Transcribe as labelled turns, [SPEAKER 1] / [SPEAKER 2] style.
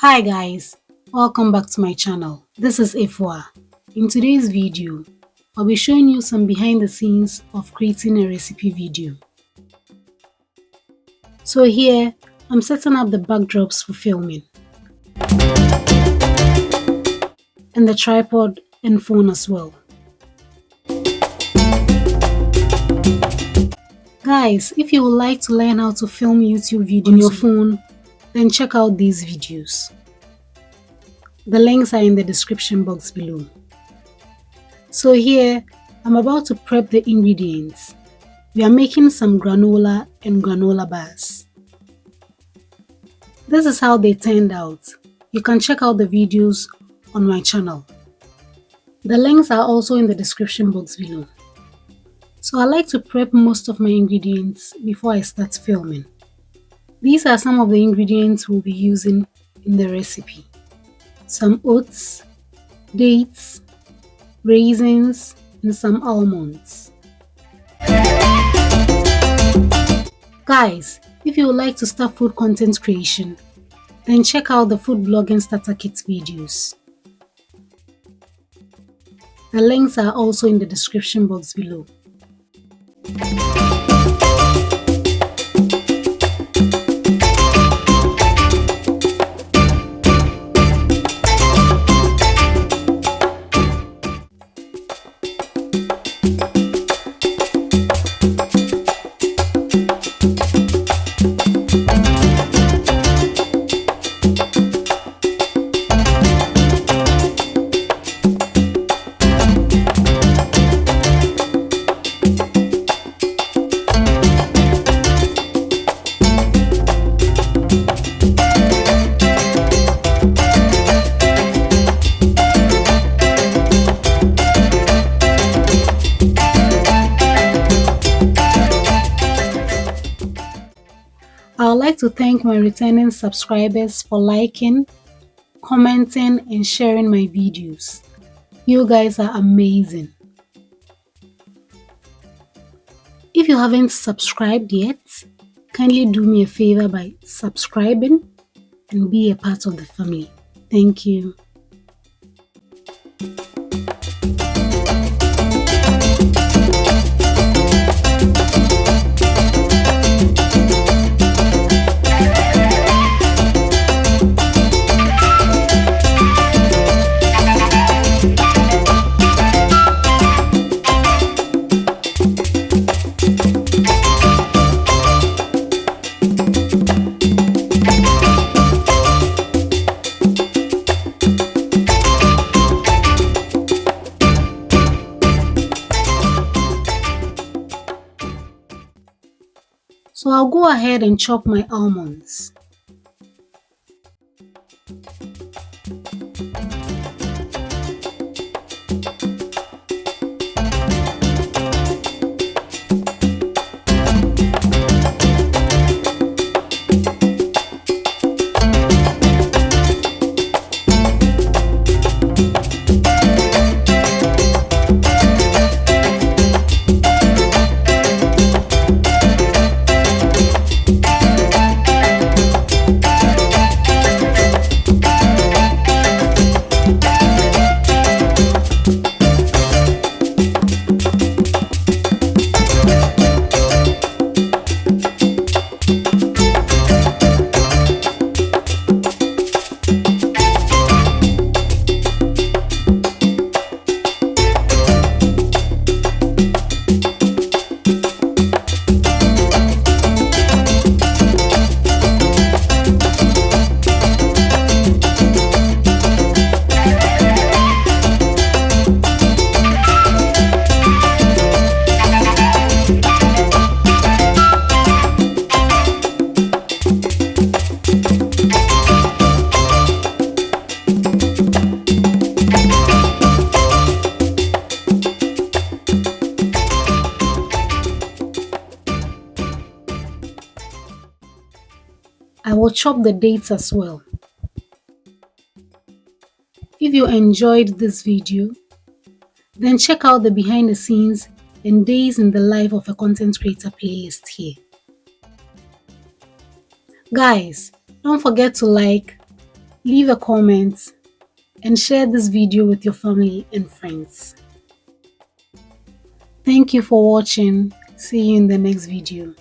[SPEAKER 1] Hi guys, welcome back to my channel. This is Efua. In today's video, I'll be showing you some behind the scenes of creating a recipe video. So here, I'm setting up the backdrops for filming, and the tripod and phone as well. Guys, if you would like to learn how to film YouTube videos on your phone, then check out these videos. The links are in the description box below. So here, I'm about to prep the ingredients. We are making some granola and granola bars. This is how they turned out. You can check out the videos on my channel. The links are also in the description box below. So I like to prep most of my ingredients before I start filming. These are some of the ingredients we'll be using in the recipe. Some oats, dates, raisins, and some almonds. Guys, if you would like to start food content creation, then check out the food blogging starter kit videos. The links are also in the description box below. I would like to thank my returning subscribers for liking, commenting, and sharing my videos. You guys are amazing. If you haven't subscribed yet, kindly do me a favor by subscribing and be a part of the family. Thank you. So I'll go ahead and chop my almonds. I will chop the dates as well. If you enjoyed this video, then check out the behind the scenes and days in the life of a content creator playlist here. Guys, don't forget to like, leave a comment, and share this video with your family and friends. Thank you for watching. See you in the next video.